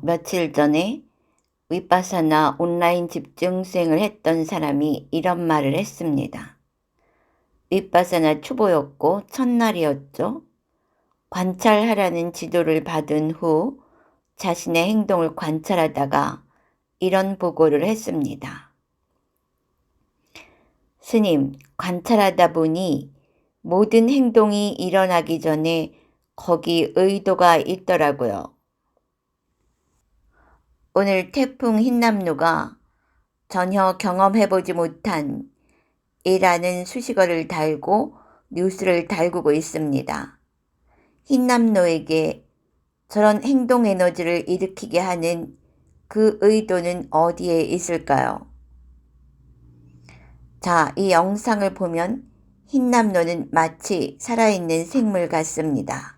며칠 전에 위파사나 온라인 집중 수행을 했던 사람이 이런 말을 했습니다. 위파사나 초보였고 첫날이었죠. 관찰하라는 지도를 받은 후 자신의 행동을 관찰하다가 이런 보고를 했습니다. 스님, 관찰하다 보니 모든 행동이 일어나기 전에 거기 의도가 있더라고요. 오늘 태풍 흰남노가 전혀 경험해보지 못한 이라는 수식어를 달고 뉴스를 달구고 있습니다. 흰남노에게 저런 행동 에너지를 일으키게 하는 그 의도는 어디에 있을까요? 자, 이 영상을 보면 흰남노는 마치 살아있는 생물 같습니다.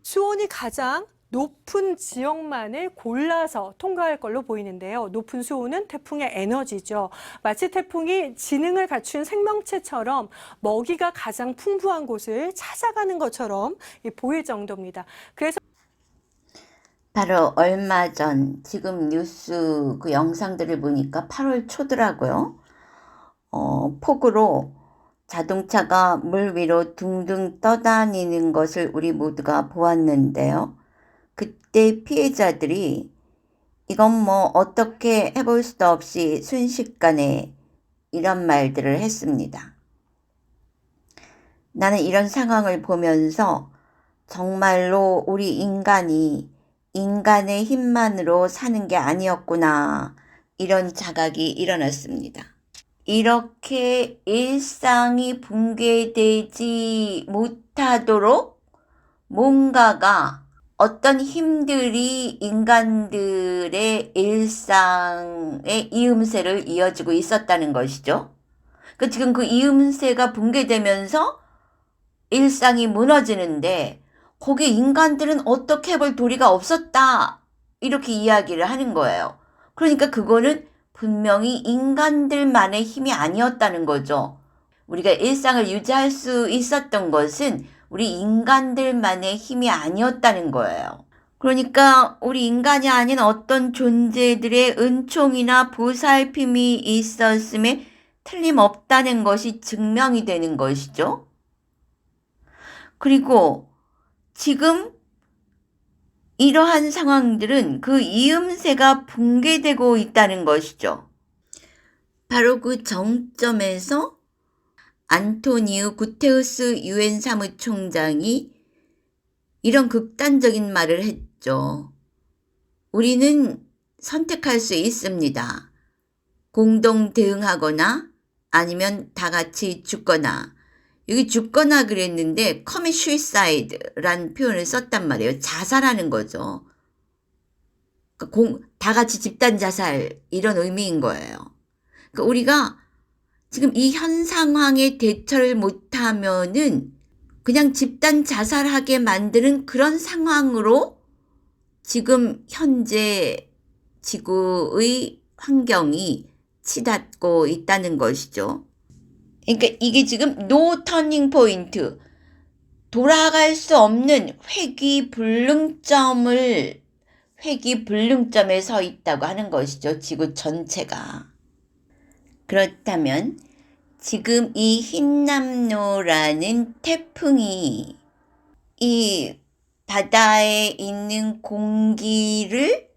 수온이 가장 높은 지역만을 골라서 통과할 걸로 보이는데요. 높은 수온은 태풍의 에너지죠. 마치 태풍이 지능을 갖춘 생명체처럼 먹이가 가장 풍부한 곳을 찾아가는 것처럼 보일 정도입니다. 그래서 바로 얼마 전 지금 뉴스 그 영상들을 보니까 8월 초더라고요. 폭우로 자동차가 물 위로 둥둥 떠다니는 것을 우리 모두가 보았는데요. 그때 피해자들이 이건 뭐 어떻게 해볼 수도 없이 순식간에 이런 말들을 했습니다. 나는 이런 상황을 보면서 정말로 우리 인간이 인간의 힘만으로 사는 게 아니었구나, 이런 자각이 일어났습니다. 이렇게 일상이 붕괴되지 못하도록 뭔가가, 어떤 힘들이 인간들의 일상의 이음새를 이어주고 있었다는 것이죠. 지금 그 이음새가 붕괴되면서 일상이 무너지는데 거기에 인간들은 어떻게 해볼 도리가 없었다, 이렇게 이야기를 하는 거예요. 그러니까 그거는 분명히 인간들만의 힘이 아니었다는 거죠. 우리가 일상을 유지할 수 있었던 것은 우리 인간들만의 힘이 아니었다는 거예요. 그러니까 우리 인간이 아닌 어떤 존재들의 은총이나 보살핌이 있었음에 틀림없다는 것이 증명이 되는 것이죠. 그리고 지금 이러한 상황들은 그 이음새가 붕괴되고 있다는 것이죠. 바로 그 정점에서 안토니우 구테우스 유엔 사무총장이 이런 극단적인 말을 했죠. 우리는 선택할 수 있습니다. 공동 대응하거나 아니면 다 같이 죽거나. 여기 죽거나 그랬는데 commit suicide란 표현을 썼단 말이에요. 자살하는 거죠. 다 같이 집단 자살, 이런 의미인 거예요. 그러니까 우리가 지금 이 현 상황에 대처를 못하면은 그냥 집단 자살하게 만드는 그런 상황으로 지금 현재 지구의 환경이 치닫고 있다는 것이죠. 그러니까 이게 지금 no turning point, 돌아갈 수 없는 회귀불능점에 서 있다고 하는 것이죠. 지구 전체가. 그렇다면 지금 이 흰남노라는 태풍이 이 바다에 있는 공기를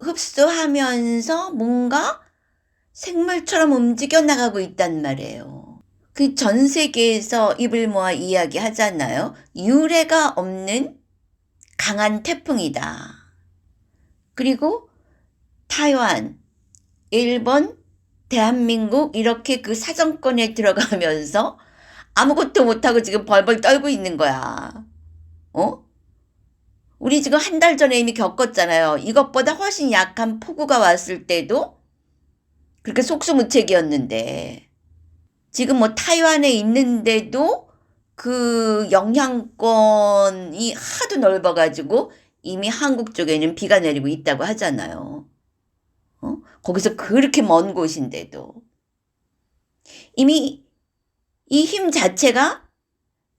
흡수하면서 뭔가 생물처럼 움직여 나가고 있단 말이에요. 그 전 세계에서 입을 모아 이야기 하잖아요. 유례가 없는 강한 태풍이다. 그리고 타이완, 일본, 대한민국 이렇게 그 사정권에 들어가면서 아무것도 못하고 지금 벌벌 떨고 있는 거야. 우리 지금 한 달 전에 이미 겪었잖아요. 이것보다 훨씬 약한 폭우가 왔을 때도 그렇게 속수무책이었는데, 지금 뭐 타이완에 있는데도 그 영향권이 하도 넓어가지고 이미 한국 쪽에는 비가 내리고 있다고 하잖아요. 거기서 그렇게 먼 곳인데도 이미 이 힘 자체가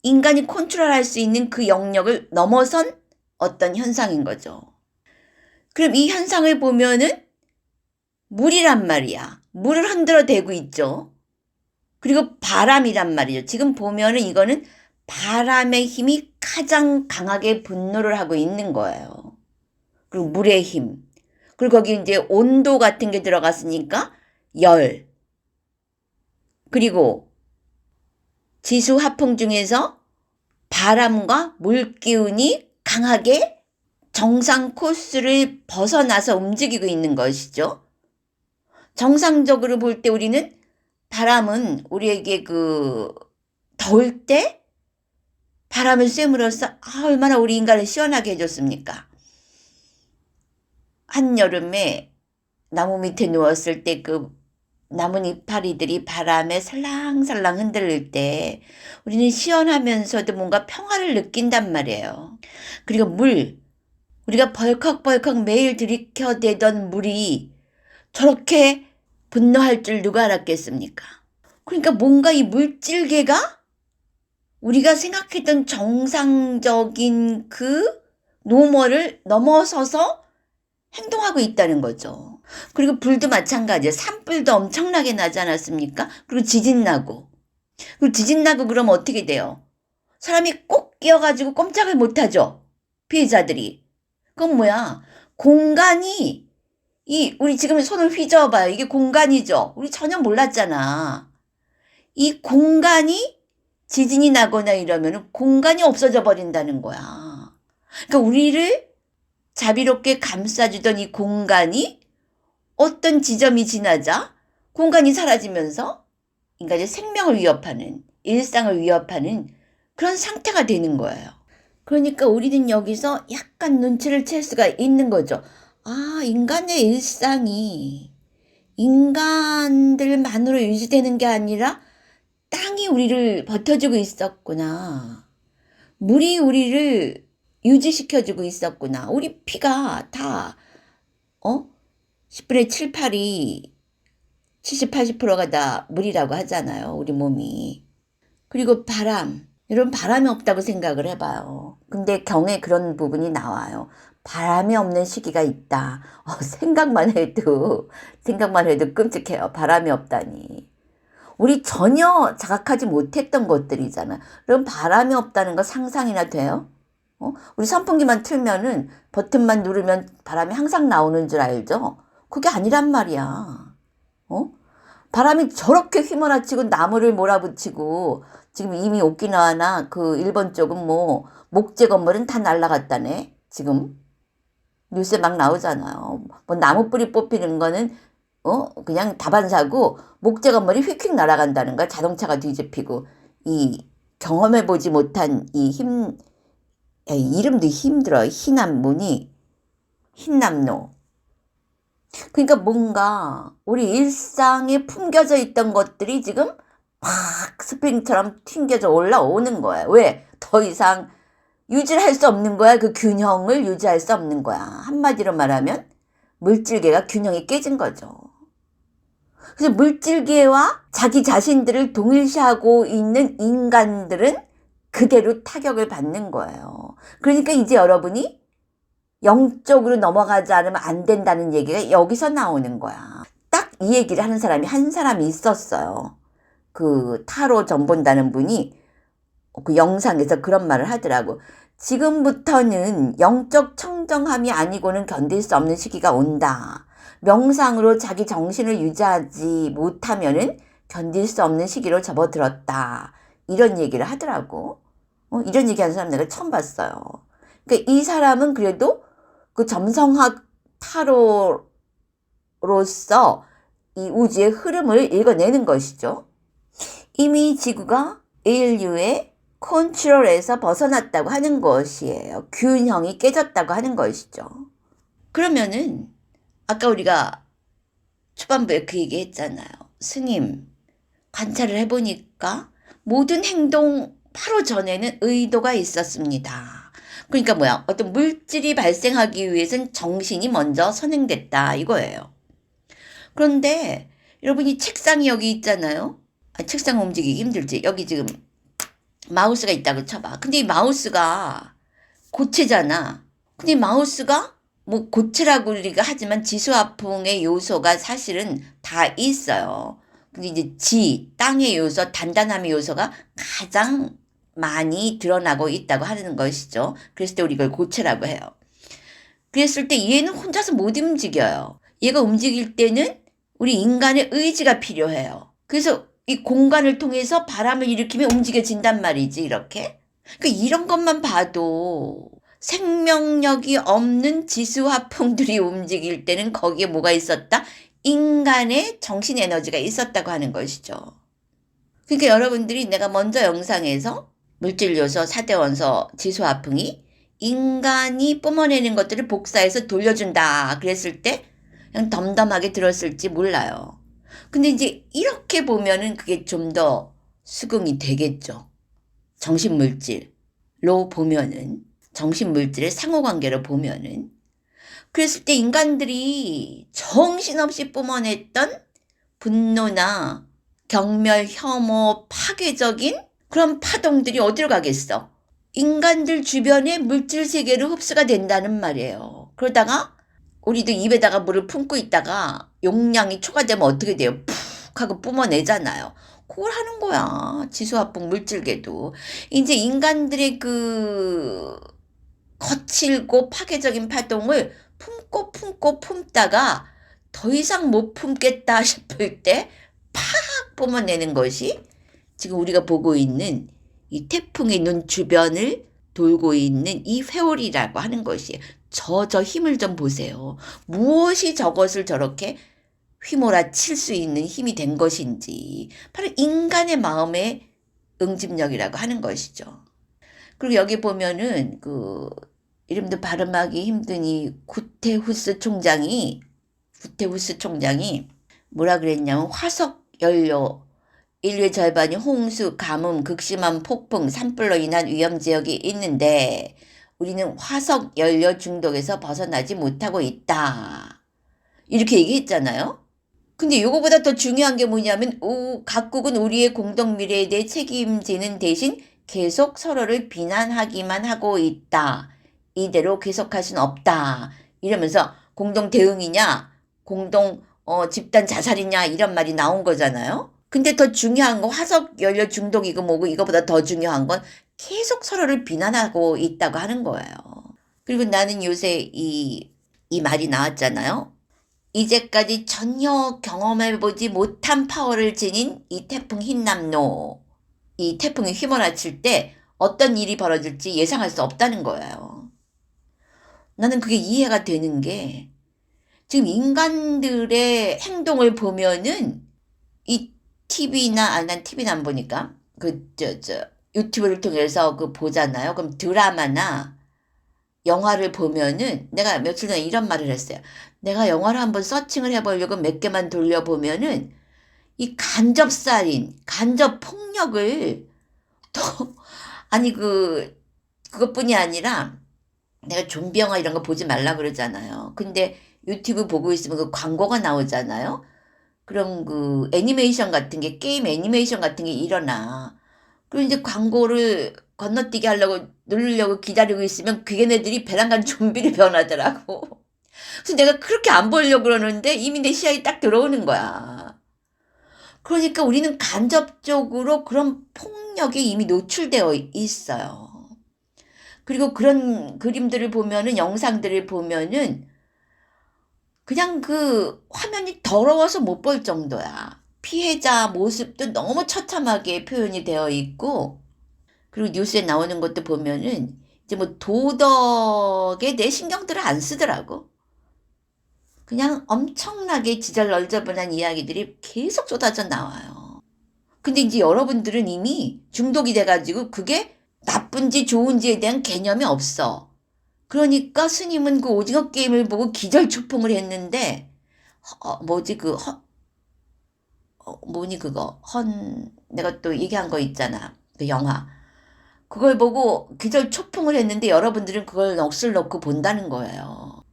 인간이 컨트롤할 수 있는 그 영역을 넘어선 어떤 현상인 거죠. 그럼 이 현상을 보면은 물이란 말이야. 물을 흔들어 대고 있죠. 그리고 바람이란 말이죠. 지금 보면은 이거는 바람의 힘이 가장 강하게 분노를 하고 있는 거예요. 그리고 물의 힘. 그리고 거기 이제 온도 같은 게 들어갔으니까 열. 그리고 지수 화풍 중에서 바람과 물 기운이 강하게 정상 코스를 벗어나서 움직이고 있는 것이죠. 정상적으로 볼 때 우리는 바람은 우리에게 더울 때 바람을 쐬므로써 얼마나 우리 인간을 시원하게 해줬습니까? 한여름에 나무 밑에 누웠을 때 나뭇잎파리들이 바람에 살랑살랑 흔들릴 때 우리는 시원하면서도 뭔가 평화를 느낀단 말이에요. 그리고 우리가 벌컥벌컥 매일 들이켜대던 물이 저렇게 분노할 줄 누가 알았겠습니까? 그러니까 뭔가 이 물질계가 우리가 생각했던 정상적인 그 노멀을 넘어서서 행동하고 있다는 거죠. 그리고 불도 마찬가지예요. 산불도 엄청나게 나지 않았습니까? 그리고 지진 나고. 그리고 지진 나고 그러면 어떻게 돼요? 사람이 꼭 끼어가지고 꼼짝을 못하죠. 피해자들이. 그건 뭐야? 공간이 우리 지금 손을 휘저어봐요. 이게 공간이죠. 우리 전혀 몰랐잖아. 이 공간이 지진이 나거나 이러면 공간이 없어져 버린다는 거야. 그러니까 우리를 자비롭게 감싸주던 이 공간이 어떤 지점이 지나자 공간이 사라지면서 인간의 생명을 위협하는, 일상을 위협하는 그런 상태가 되는 거예요. 그러니까 우리는 여기서 약간 눈치를 챌 수가 있는 거죠. 아, 인간의 일상이 인간들만으로 유지되는 게 아니라 땅이 우리를 버텨주고 있었구나. 물이 우리를 유지시켜주고 있었구나. 우리 피가 다 10분의 7, 8이 70, 80%가 다 물이라고 하잖아요. 우리 몸이. 그리고 바람. 여러분 바람이 없다고 생각을 해봐요. 근데 경에 그런 부분이 나와요. 바람이 없는 시기가 있다. 생각만 해도 끔찍해요. 바람이 없다니. 우리 전혀 자각하지 못했던 것들이잖아. 그럼 바람이 없다는 거 상상이나 돼요? 우리 선풍기만 틀면은 버튼만 누르면 바람이 항상 나오는 줄 알죠? 그게 아니란 말이야. 바람이 저렇게 휘몰아치고 나무를 몰아붙이고 지금 이미 오키나와나 그 일본 쪽은 뭐 목재 건물은 다 날아갔다네. 지금 뉴스에 막 나오잖아요. 뭐 나무 뿌리 뽑히는 거는 그냥 다반사고 목재 건물이 휙휙 날아간다는 거야. 자동차가 뒤집히고 이 경험해보지 못한 이름도 힘들어. 흰남노. 그러니까 뭔가 우리 일상에 품겨져 있던 것들이 지금 막 스프링처럼 튕겨져 올라오는 거야. 왜? 더 이상 유지를 할 수 없는 거야. 그 균형을 유지할 수 없는 거야. 한마디로 말하면 물질계가 균형이 깨진 거죠. 그래서 물질계와 자기 자신들을 동일시하고 있는 인간들은 그대로 타격을 받는 거예요. 그러니까 이제 여러분이 영적으로 넘어가지 않으면 안 된다는 얘기가 여기서 나오는 거야. 딱 이 얘기를 하는 사람이 한 사람이 있었어요. 그 타로 점 본다는 분이 그 영상에서 그런 말을 하더라고. 지금부터는 영적 청정함이 아니고는 견딜 수 없는 시기가 온다. 명상으로 자기 정신을 유지하지 못하면은 견딜 수 없는 시기로 접어들었다. 이런 얘기를 하더라고. 이런 얘기하는 사람 내가 처음 봤어요. 그러니까 이 사람은 그래도 그 점성학 타로로서 이 우주의 흐름을 읽어내는 것이죠. 이미 지구가 인류의 컨트롤에서 벗어났다고 하는 것이에요. 균형이 깨졌다고 하는 것이죠. 그러면은 아까 우리가 초반부에 그 얘기 했잖아요. 스님, 관찰을 해보니까 모든 행동 바로 전에는 의도가 있었습니다. 그러니까 뭐야? 어떤 물질이 발생하기 위해서는 정신이 먼저 선행됐다 이거예요. 그런데 여러분이 책상이 여기 있잖아요. 책상 움직이기 힘들지? 여기 지금 마우스가 있다고 쳐봐. 근데 이 마우스가 고체잖아. 근데 이 마우스가 뭐 고체라고 우리가 하지만 지수화풍의 요소가 사실은 다 있어요. 근데 이제 땅의 요소, 단단함의 요소가 가장 많이 드러나고 있다고 하는 것이죠. 그랬을 때 우리 이걸 고체라고 해요. 그랬을 때 얘는 혼자서 못 움직여요. 얘가 움직일 때는 우리 인간의 의지가 필요해요. 그래서 이 공간을 통해서 바람을 일으키면 움직여진단 말이지, 이렇게. 그러니까 이런 것만 봐도 생명력이 없는 지수화풍들이 움직일 때는 거기에 뭐가 있었다? 인간의 정신 에너지가 있었다고 하는 것이죠. 그러니까 여러분들이 내가 먼저 영상에서 물질 요소, 4대 원소, 지수화풍이 인간이 뿜어내는 것들을 복사해서 돌려준다 그랬을 때 그냥 덤덤하게 들었을지 몰라요. 근데 이제 이렇게 보면은 그게 좀 더 수긍이 되겠죠. 정신물질로 보면은, 정신물질의 상호관계로 보면은. 그랬을 때 인간들이 정신없이 뿜어냈던 분노나 경멸, 혐오, 파괴적인 그런 파동들이 어디로 가겠어? 인간들 주변의 물질 세계로 흡수가 된다는 말이에요. 그러다가 우리도 입에다가 물을 품고 있다가 용량이 초과되면 어떻게 돼요? 푹 하고 뿜어내잖아요. 그걸 하는 거야. 지수화풍 물질계도. 이제 인간들의 그 거칠고 파괴적인 파동을 품고 품다가 더 이상 못 품겠다 싶을 때 팍 뿜어내는 것이 지금 우리가 보고 있는 이 태풍의 눈 주변을 돌고 있는 이 회오리라고 하는 것이에요. 저 힘을 좀 보세요. 무엇이 저것을 저렇게 휘몰아칠 수 있는 힘이 된 것인지 바로 인간의 마음의 응집력이라고 하는 것이죠. 그리고 여기 보면은 그 이름도 발음하기 힘든 이 구테후스 총장이 뭐라 그랬냐면 화석 연료 인류의 절반이 홍수, 가뭄, 극심한 폭풍, 산불로 인한 위험 지역이 있는데 우리는 화석 연료 중독에서 벗어나지 못하고 있다. 이렇게 얘기했잖아요. 근데 이거보다 더 중요한 게 뭐냐면 각국은 우리의 공동 미래에 대해 책임지는 대신 계속 서로를 비난하기만 하고 있다. 이대로 계속할 수는 없다. 이러면서 공동 대응이냐, 공동 집단 자살이냐 이런 말이 나온 거잖아요. 근데 더 중요한 건 화석 연료 중독이고 뭐고 이거보다 더 중요한 건 계속 서로를 비난하고 있다고 하는 거예요. 그리고 나는 요새 이 말이 나왔잖아요. 이제까지 전혀 경험해보지 못한 파워를 지닌 이 태풍 흰남노. 이 태풍이 휘몰아칠 때 어떤 일이 벌어질지 예상할 수 없다는 거예요. 나는 그게 이해가 되는 게 지금 인간들의 행동을 보면은 이 TV나, 난 TV는 안 보니까 유튜브를 통해서 그 보잖아요. 그럼 드라마나 영화를 보면은 내가 며칠 전에 이런 말을 했어요. 내가 영화를 한번 서칭을 해보려고 몇 개만 돌려보면은 이 간접살인, 간접폭력을 또, 아니 그것뿐이 아니라 내가 좀비 영화 이런 거 보지 말라 그러잖아요. 근데 유튜브 보고 있으면 그 광고가 나오잖아요. 그럼 그 애니메이션 같은 게, 게임 애니메이션 같은 게 일어나. 그리고 이제 광고를 건너뛰게 하려고 누르려고 기다리고 있으면 걔네들이 배란간 좀비를 변하더라고. 그래서 내가 그렇게 안 보려고 그러는데 이미 내 시야에 딱 들어오는 거야. 그러니까 우리는 간접적으로 그런 폭력에 이미 노출되어 있어요. 그리고 그런 그림들을 보면은, 영상들을 보면은 그냥 그 화면이 더러워서 못 볼 정도야. 피해자 모습도 너무 처참하게 표현이 되어 있고, 그리고 뉴스에 나오는 것도 보면은 이제 뭐 도덕에 내 신경들을 안 쓰더라고. 그냥 엄청나게 지절널저분한 이야기들이 계속 쏟아져 나와요. 근데 이제 여러분들은 이미 중독이 돼가지고 그게 나쁜지 좋은지에 대한 개념이 없어. 그러니까 스님은 그 오징어 게임을 보고 기절초풍을 했는데, 내가 또 얘기한 거 있잖아. 그 영화. 그걸 보고 기절초풍을 했는데 여러분들은 그걸 넋을 놓고 본다는 거예요.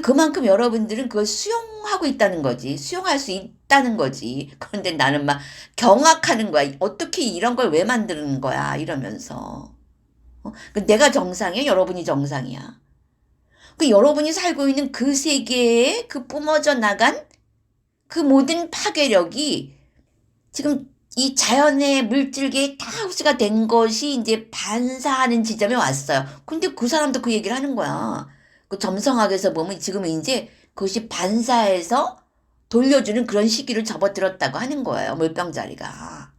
그만큼 여러분들은 그걸 수용하고 있다는 거지. 수용할 수 있다는 거지. 그런데 나는 막 경악하는 거야. 어떻게 이런 걸 왜 만드는 거야? 이러면서. 내가 정상이야? 여러분이 정상이야? 여러분이 살고 있는 그 세계에 그 뿜어져 나간 그 모든 파괴력이 지금 이 자연의 물질계에 다 흡수가 된 것이 이제 반사하는 지점에 왔어요. 근데 그 사람도 그 얘기를 하는 거야. 그 점성학에서 보면 지금 이제 그것이 반사해서 돌려주는 그런 시기를 접어들었다고 하는 거예요. 물병자리가.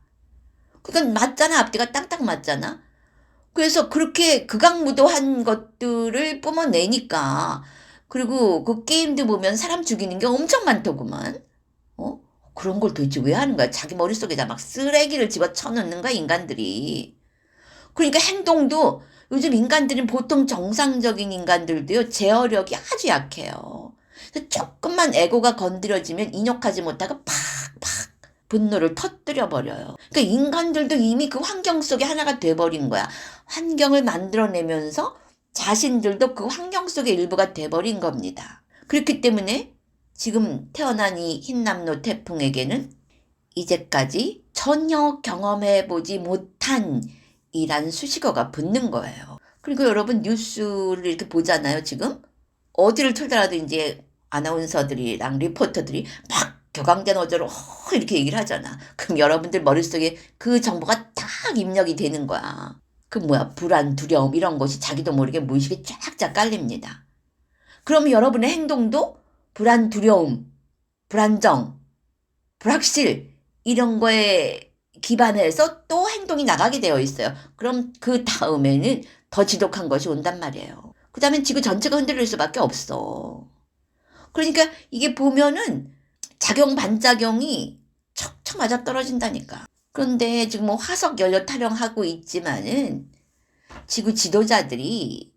그러니까 맞잖아. 앞뒤가 딱딱 맞잖아. 그래서 그렇게 극악무도한 것들을 뿜어내니까 그리고 그 게임도 보면 사람 죽이는 게 엄청 많더구만. 어? 그런 걸 도대체 왜 하는 거야? 자기 머릿속에다 막 쓰레기를 집어쳐넣는 거야, 인간들이. 그러니까 행동도 요즘 인간들은 보통 정상적인 인간들도요, 제어력이 아주 약해요. 그래서 조금만 에고가 건드려지면 인욕하지 못하고 팍팍 분노를 터뜨려 버려요. 그러니까 인간들도 이미 그 환경 속에 하나가 돼버린 거야. 환경을 만들어내면서 자신들도 그 환경 속의 일부가 돼버린 겁니다. 그렇기 때문에 지금 태어난 이 흰남노 태풍에게는 이제까지 전혀 경험해보지 못한 이란 수식어가 붙는 거예요. 그리고 여러분 뉴스를 이렇게 보잖아요, 지금. 어디를 틀더라도 이제 아나운서들이랑 리포터들이 막 격앙된 어조로 이렇게 얘기를 하잖아. 그럼 여러분들 머릿속에 그 정보가 딱 입력이 되는 거야. 불안, 두려움 이런 것이 자기도 모르게 무의식에 쫙쫙 깔립니다. 그럼 여러분의 행동도 불안, 두려움, 불안정, 불확실 이런 거에 기반해서 또 행동이 나가게 되어 있어요. 그럼 그 다음에는 더 지독한 것이 온단 말이에요. 그 다음엔 지구 전체가 흔들릴 수밖에 없어. 그러니까 이게 보면은 작용 반작용이 척척 맞아 떨어진다니까. 그런데 지금 뭐 화석 연료 타령하고 있지만은 지구 지도자들이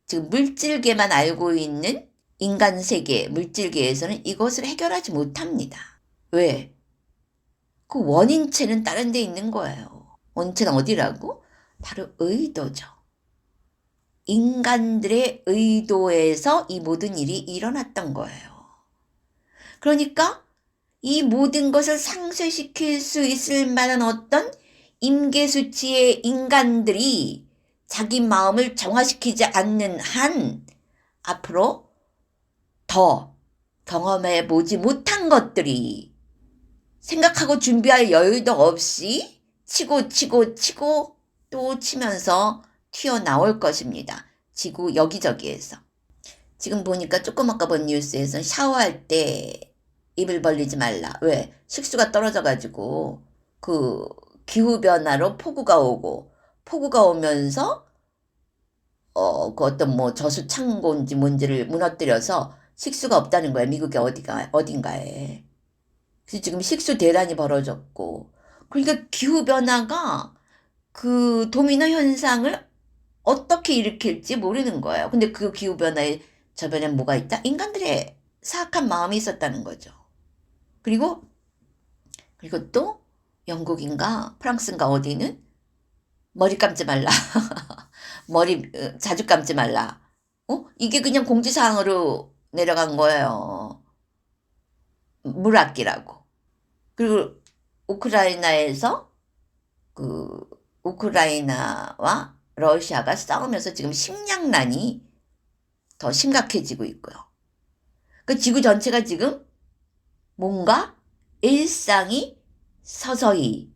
지금 물질계만 알고 있는 인간 세계, 물질계에서는 이것을 해결하지 못합니다. 왜? 그 원인체는 다른 데 있는 거예요. 원인체는 어디라고? 바로 의도죠. 인간들의 의도에서 이 모든 일이 일어났던 거예요. 그러니까 이 모든 것을 상쇄시킬 수 있을 만한 어떤 임계수치의 인간들이 자기 마음을 정화시키지 않는 한 앞으로 더 경험해 보지 못한 것들이 생각하고 준비할 여유도 없이 치고 또 치면서 튀어나올 것입니다. 지구 여기저기에서. 지금 보니까 조금 아까 본 뉴스에서 샤워할 때 입을 벌리지 말라. 왜? 식수가 떨어져가지고 그 기후변화로 폭우가 오면서 그 어떤 뭐 저수 창고인지 뭔지를 무너뜨려서 식수가 없다는 거야. 미국의 어딘가에. 그래서 지금 식수 대란이 벌어졌고. 그러니까 기후변화가 그 도미노 현상을 어떻게 일으킬지 모르는 거예요. 근데 그 기후변화에 저변엔 뭐가 있다? 인간들의 사악한 마음이 있었다는 거죠. 그리고 또 영국인가 프랑스인가 어디는 머리 감지 말라. 머리 자주 감지 말라. 이게 그냥 공지사항으로 내려간 거예요. 물 아끼라고. 그리고 우크라이나에서 그 우크라이나와 러시아가 싸우면서 지금 식량난이 더 심각해지고 있고요. 그 지구 전체가 지금 뭔가 일상이 서서히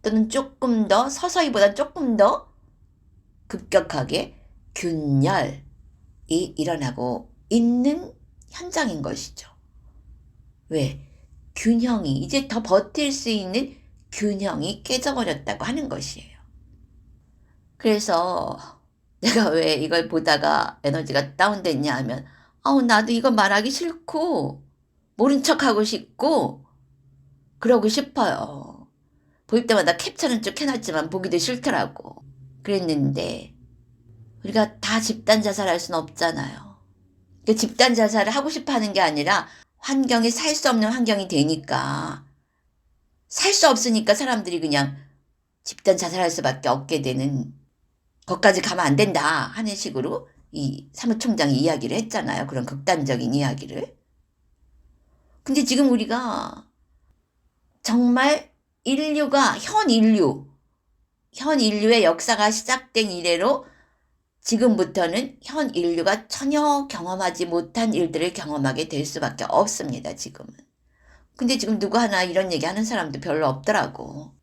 또는 조금 더 서서히보다 조금 더 급격하게 균열이 일어나고 있는 현장인 것이죠. 왜? 균형이 이제 더 버틸 수 있는 균형이 깨져버렸다고 하는 것이에요. 그래서 내가 왜 이걸 보다가 에너지가 다운됐냐 하면 나도 이거 말하기 싫고 모른 척하고 싶고 그러고 싶어요. 볼 때마다 캡처는 쭉 해놨지만 보기도 싫더라고. 그랬는데 우리가 다 집단 자살할 수는 없잖아요. 그 집단 자살을 하고 싶어 하는 게 아니라 환경이 살 수 없는 환경이 되니까 살 수 없으니까 사람들이 그냥 집단 자살할 수밖에 없게 되는 것까지 가면 안 된다 하는 식으로 이 사무총장이 이야기를 했잖아요. 그런 극단적인 이야기를. 근데 지금 우리가 정말 인류가 현 인류의 역사가 시작된 이래로 지금부터는 현 인류가 전혀 경험하지 못한 일들을 경험하게 될 수밖에 없습니다. 지금은. 근데 지금 누구 하나 이런 얘기 하는 사람도 별로 없더라고.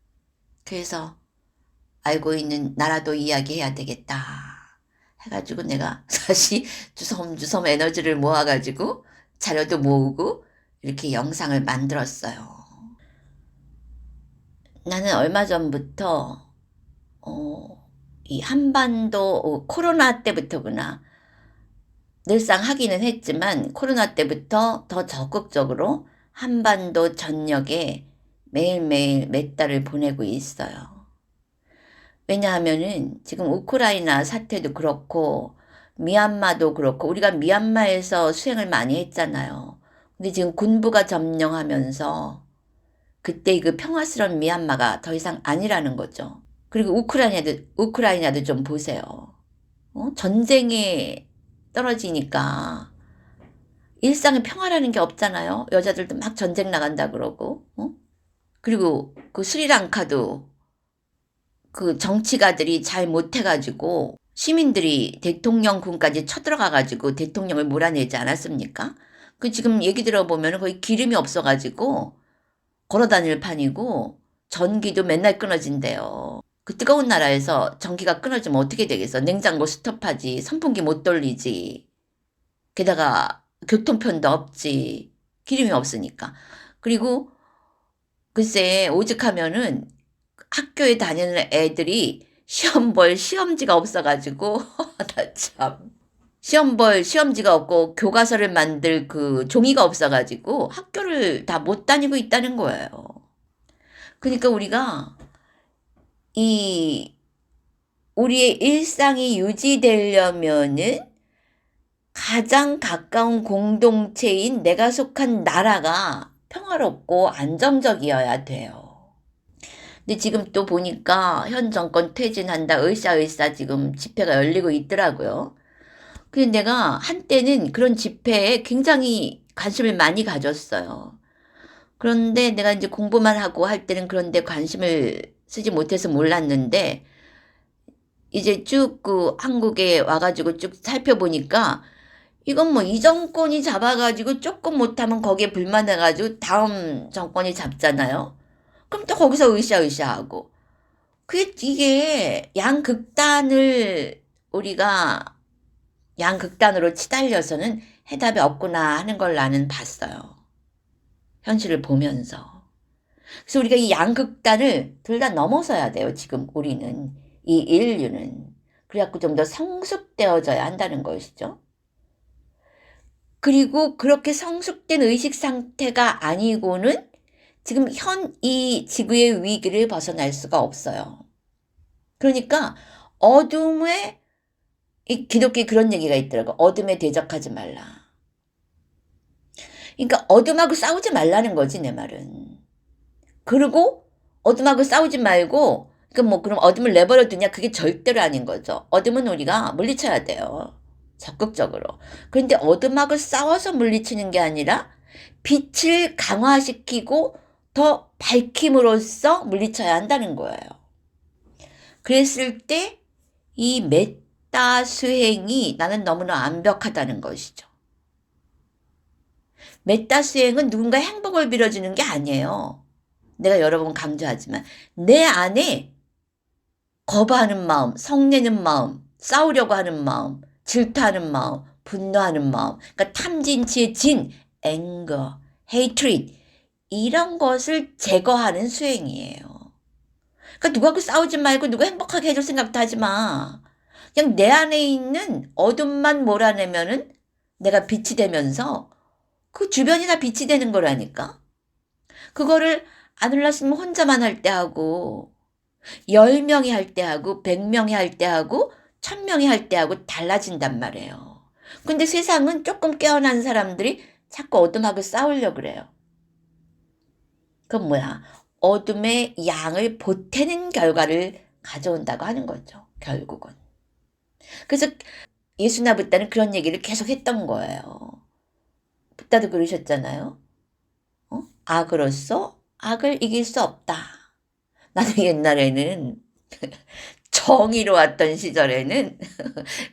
그래서 알고 있는 나라도 이야기해야 되겠다 해가지고 내가 다시 주섬주섬 에너지를 모아가지고 자료도 모으고 이렇게 영상을 만들었어요. 나는 얼마 전부터 이 한반도 코로나 때부터구나. 늘상 하기는 했지만 코로나 때부터 더 적극적으로 한반도 전역에 매일매일 몇 달을 보내고 있어요. 왜냐하면은 지금 우크라이나 사태도 그렇고 미얀마도 그렇고 우리가 미얀마에서 수행을 많이 했잖아요. 근데 지금 군부가 점령하면서 그때 그 평화스러운 미얀마가 더 이상 아니라는 거죠. 그리고 우크라이나도 좀 보세요. 전쟁에 떨어지니까 일상의 평화라는 게 없잖아요. 여자들도 막 전쟁 나간다 그러고. 그리고 그 스리랑카도 그 정치가들이 잘 못해가지고 시민들이 대통령궁까지 쳐들어가가지고 대통령을 몰아내지 않았습니까? 그 지금 얘기 들어보면 거의 기름이 없어가지고 걸어다닐 판이고 전기도 맨날 끊어진대요. 그 뜨거운 나라에서 전기가 끊어지면 어떻게 되겠어? 냉장고 스톱하지, 선풍기 못 돌리지. 게다가 교통편도 없지. 기름이 없으니까. 그리고 글쎄 오죽하면은 학교에 다니는 애들이 시험 볼 시험지가 없어가지고 나 참. 시험지가 없고 교과서를 만들 그 종이가 없어가지고 학교를 다 못 다니고 있다는 거예요. 그러니까 우리가 우리의 일상이 유지되려면은 가장 가까운 공동체인 내가 속한 나라가 평화롭고 안정적이어야 돼요. 근데 지금 또 보니까 현 정권 퇴진한다 으쌰으쌰 지금 집회가 열리고 있더라고요. 근데 내가 한때는 그런 집회에 굉장히 관심을 많이 가졌어요. 그런데 내가 이제 공부만 하고 할 때는 그런데 관심을 쓰지 못해서 몰랐는데 이제 쭉 그 한국에 와가지고 쭉 살펴보니까 이건 뭐 이 정권이 잡아가지고 조금 못하면 거기에 불만해가지고 다음 정권이 잡잖아요. 그럼 또 거기서 으쌰으쌰하고. 이게 우리가 양극단으로 치달려서는 해답이 없구나 하는 걸 나는 봤어요. 현실을 보면서. 그래서 우리가 이 양극단을 둘 다 넘어서야 돼요. 지금 우리는. 이 인류는. 그래갖고 좀 더 성숙되어져야 한다는 것이죠. 그리고 그렇게 성숙된 의식 상태가 아니고는 지금 이 지구의 위기를 벗어날 수가 없어요. 그러니까 기독교에 그런 얘기가 있더라고. 어둠에 대적하지 말라. 그러니까 어둠하고 싸우지 말라는 거지, 내 말은. 그리고 어둠하고 싸우지 말고 그럼 어둠을 내버려 두냐? 그게 절대로 아닌 거죠. 어둠은 우리가 물리쳐야 돼요. 적극적으로. 그런데 어둠하고 싸워서 물리치는 게 아니라 빛을 강화시키고 더 밝힘으로써 물리쳐야 한다는 거예요. 그랬을 때 이 메타 수행이 나는 너무나 완벽하다는 것이죠. 메타 수행은 누군가 행복을 빌어주는 게 아니에요. 내가 여러 번 강조하지만 내 안에 거부하는 마음, 성내는 마음, 싸우려고 하는 마음, 질투하는 마음, 분노하는 마음, 그러니까 탐진치의 진, anger, hatred 이런 것을 제거하는 수행이에요. 그러니까 누구하고 싸우지 말고 누구 행복하게 해줄 생각도 하지 마. 그냥 내 안에 있는 어둠만 몰아내면은 내가 빛이 되면서 그 주변이 다 빛이 되는 거라니까. 그거를 아놀라스는 혼자만 할 때 하고 10명이 할 때 하고 100명이 할 때 하고 1000명이 할 때 하고 달라진단 말이에요. 근데 세상은 조금 깨어난 사람들이 자꾸 어둠하고 싸우려고 그래요. 그건 뭐야? 어둠의 양을 보태는 결과를 가져온다고 하는 거죠. 결국은. 그래서 예수나 붓다는 그런 얘기를 계속 했던 거예요. 붓다도 그러셨잖아요. 악으로서 악을 이길 수 없다. 나도 옛날에는 정의로 왔던 시절에는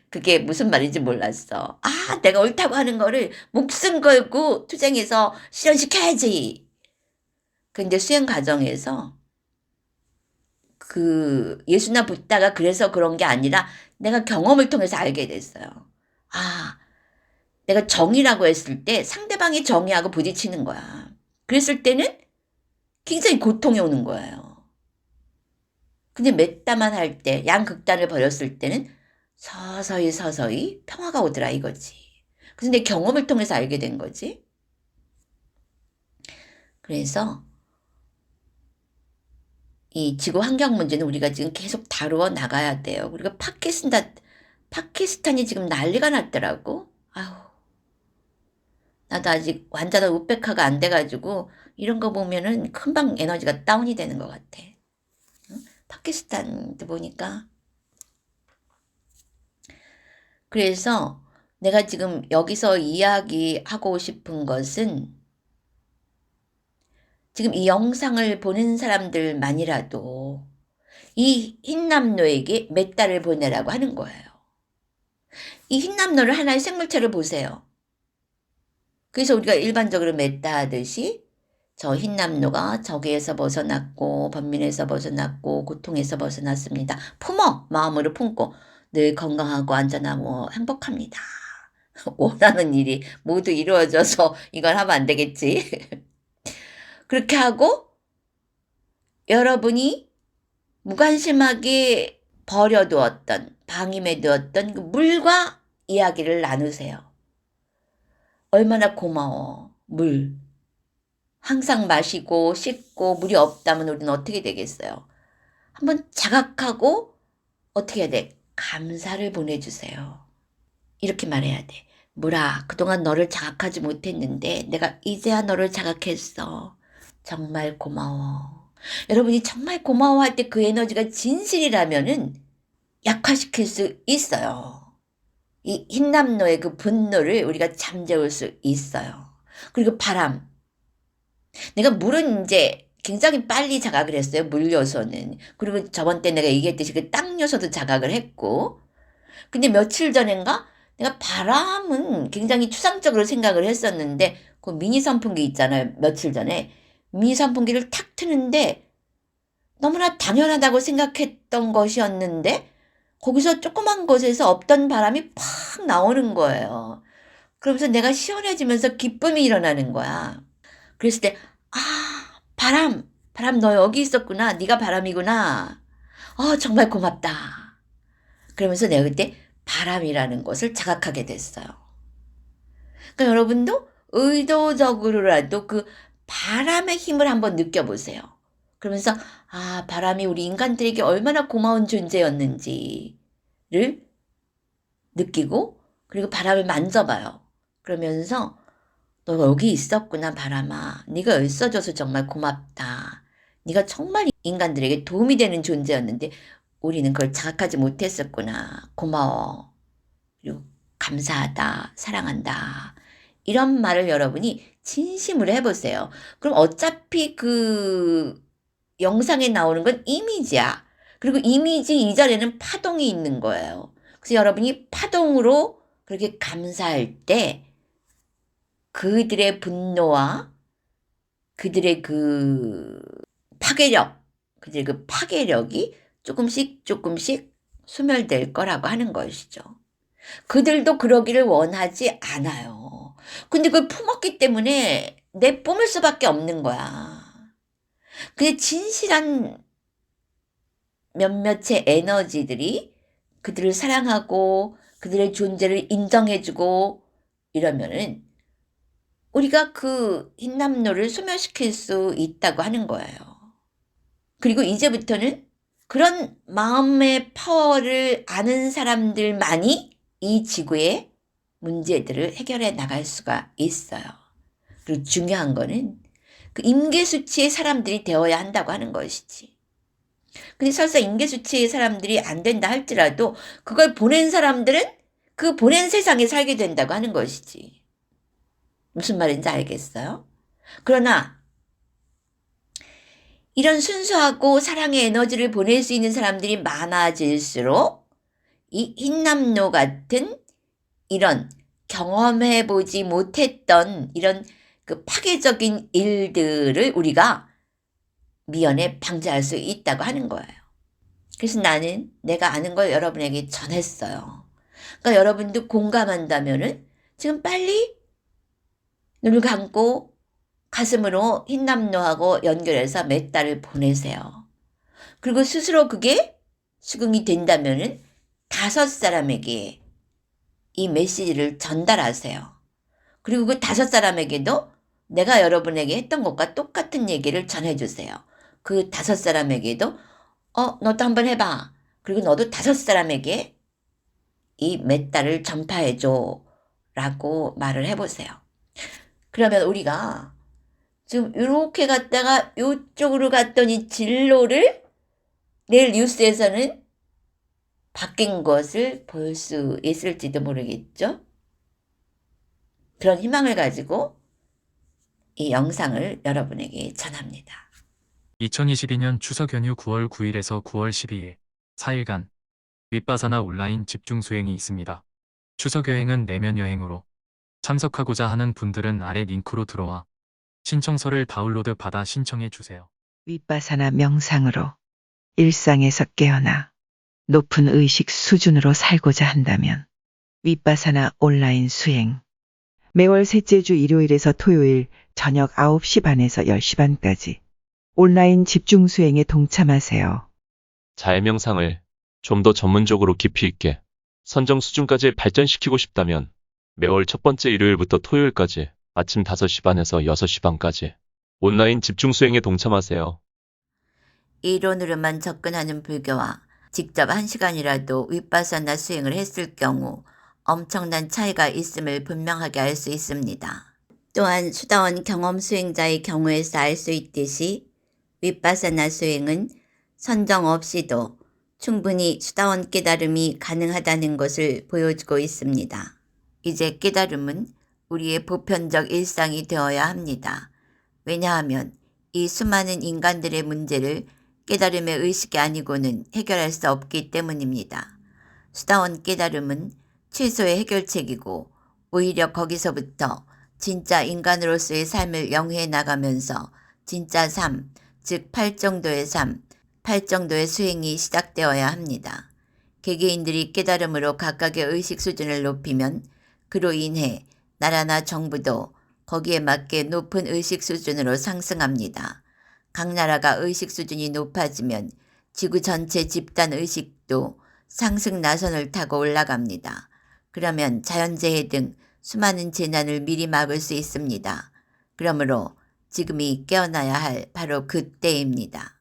그게 무슨 말인지 몰랐어. 아, 내가 옳다고 하는 거를 목숨 걸고 투쟁해서 실현시켜야지. 근데 수행 과정에서 그 예수나 붓다가 그래서 그런 게 아니라 내가 경험을 통해서 알게 됐어요. 아, 내가 정의라고 했을 때 상대방이 정의하고 부딪히는 거야. 그랬을 때는 굉장히 고통이 오는 거예요. 근데 滅다만 할 때, 양극단을 버렸을 때는 서서히 서서히 평화가 오더라 이거지. 그래서 내 경험을 통해서 알게 된 거지. 그래서 이 지구 환경 문제는 우리가 지금 계속 다루어 나가야 돼요. 우리가 파키스탄이 지금 난리가 났더라고. 아우, 나도 아직 완전한 우백화가 안 돼가지고 이런 거 보면은 금방 에너지가 다운이 되는 것 같아. 응? 파키스탄도 보니까. 그래서 내가 지금 여기서 이야기하고 싶은 것은 지금 이 영상을 보는 사람들만이라도 이 흰남노에게 몇 달을 보내라고 하는 거예요. 이 흰남노를 하나의 생물체를 보세요. 그래서 우리가 일반적으로 맺다 하듯이 저 흰남노가 적에서 벗어났고 번민에서 벗어났고 고통에서 벗어났습니다. 품어! 마음으로 품고 늘 건강하고 안전하고 행복합니다. 원하는 일이 모두 이루어져서 이걸 하면 안 되겠지. 그렇게 하고 여러분이 무관심하게 버려두었던 방임해두었던 그 물과 이야기를 나누세요. 얼마나 고마워. 물. 항상 마시고 씻고 물이 없다면 우리는 어떻게 되겠어요? 한번 자각하고 어떻게 해야 돼? 감사를 보내주세요. 이렇게 말해야 돼. 물아, 그동안 너를 자각하지 못했는데 내가 이제야 너를 자각했어. 정말 고마워. 여러분이 정말 고마워할 때 그 에너지가 진실이라면은 약화시킬 수 있어요. 이 흰남노의 그 분노를 우리가 잠재울 수 있어요. 그리고 바람. 내가 물은 이제 굉장히 빨리 자각을 했어요. 물 요소는. 그리고 저번 때 내가 얘기했듯이 그 땅 요소도 자각을 했고. 근데 며칠 전인가 내가 바람은 굉장히 추상적으로 생각을 했었는데 그 미니 선풍기 있잖아요. 며칠 전에. 미니 선풍기를 탁 트는데 너무나 당연하다고 생각했던 것이었는데 거기서 조그만 곳에서 없던 바람이 팍 나오는 거예요. 그러면서 내가 시원해지면서 기쁨이 일어나는 거야. 그랬을 때, 아, 바람 너 여기 있었구나. 네가 바람이구나. 정말 고맙다. 그러면서 내가 그때 바람이라는 것을 자각하게 됐어요. 그러니까 여러분도 의도적으로라도 그 바람의 힘을 한번 느껴보세요. 그러면서 바람이 우리 인간들에게 얼마나 고마운 존재였는지를 느끼고 그리고 바람을 만져봐요. 그러면서 너 여기 있었구나 바람아. 네가 있어줘서 정말 고맙다. 네가 정말 인간들에게 도움이 되는 존재였는데 우리는 그걸 자각하지 못했었구나. 고마워. 그리고 감사하다. 사랑한다. 이런 말을 여러분이 진심으로 해보세요. 그럼 어차피 그 영상에 나오는 건 이미지야. 그리고 이미지 이전에는 파동이 있는 거예요. 그래서 여러분이 파동으로 그렇게 감사할 때 그들의 분노와 그들의 그 파괴력, 그들의 그 파괴력이 조금씩 소멸될 거라고 하는 것이죠. 그들도 그러기를 원하지 않아요. 근데 그걸 품었기 때문에 내뿜을 수밖에 없는 거야. 근데 진실한 몇몇의 에너지들이 그들을 사랑하고 그들의 존재를 인정해주고 이러면은 우리가 그 흰남노를 소멸시킬 수 있다고 하는 거예요. 그리고 이제부터는 그런 마음의 파워를 아는 사람들만이 이 지구의 문제들을 해결해 나갈 수가 있어요. 그리고 중요한 거는 그 임계수치의 사람들이 되어야 한다고 하는 것이지. 근데 설사 임계수치의 사람들이 안 된다 할지라도 그걸 보낸 사람들은 그 보낸 세상에 살게 된다고 하는 것이지. 무슨 말인지 알겠어요? 그러나 이런 순수하고 사랑의 에너지를 보낼 수 있는 사람들이 많아질수록 이 흰남노 같은 이런 경험해보지 못했던 이런 그 파괴적인 일들을 우리가 미연에 방지할 수 있다고 하는 거예요. 그래서 나는 내가 아는 걸 여러분에게 전했어요. 그러니까 여러분도 공감한다면은 지금 빨리 눈을 감고 가슴으로 흰남노하고 연결해서 몇 달을 보내세요. 그리고 스스로 그게 수긍이 된다면은 5사람에게 이 메시지를 전달하세요. 그리고 그 5사람에게도 내가 여러분에게 했던 것과 똑같은 얘기를 전해주세요. 그 5사람에게도 너도 한번 해봐. 그리고 너도 5사람에게 이 몇 달을 전파해줘 라고 말을 해보세요. 그러면 우리가 지금 이렇게 갔다가 이쪽으로 갔더니 진로를 내일 뉴스에서는 바뀐 것을 볼 수 있을지도 모르겠죠. 그런 희망을 가지고 이 영상을 여러분에게 전합니다. 2022년 추석 연휴 9월 9일에서 9월 12일 4일간 윗바사나 온라인 집중 수행이 있습니다. 추석 여행은 내면 여행으로 참석하고자 하는 분들은 아래 링크로 들어와 신청서를 다운로드 받아 신청해 주세요. 윗바사나 명상으로 일상에서 깨어나 높은 의식 수준으로 살고자 한다면 윗바사나 온라인 수행 매월 셋째 주 일요일에서 토요일 저녁 9시 반에서 10시 반까지 온라인 집중 수행에 동참하세요. 자해명상을 좀 더 전문적으로 깊이 있게 선정 수준까지 발전시키고 싶다면 매월 첫 번째 일요일부터 토요일까지 아침 5시 반에서 6시 반까지 온라인 집중 수행에 동참하세요. 이론으로만 접근하는 불교와 직접 1시간이라도 윗바사나 수행을 했을 경우 엄청난 차이가 있음을 분명하게 알 수 있습니다. 또한 수다원 경험 수행자의 경우에서 알 수 있듯이 윗바사나 수행은 선정 없이도 충분히 수다원 깨달음이 가능하다는 것을 보여주고 있습니다. 이제 깨달음은 우리의 보편적 일상이 되어야 합니다. 왜냐하면 이 수많은 인간들의 문제를 깨달음의 의식이 아니고는 해결할 수 없기 때문입니다. 수다원 깨달음은 최소의 해결책이고 오히려 거기서부터 진짜 인간으로서의 삶을 영위해 나가면서 진짜 삶, 즉 8정도의 삶, 8정도의 수행이 시작되어야 합니다. 개개인들이 깨달음으로 각각의 의식 수준을 높이면 그로 인해 나라나 정부도 거기에 맞게 높은 의식 수준으로 상승합니다. 각 나라가 의식 수준이 높아지면 지구 전체 집단 의식도 상승 나선을 타고 올라갑니다. 그러면 자연재해 등 수많은 재난을 미리 막을 수 있습니다. 그러므로 지금이 깨어나야 할 바로 그때입니다.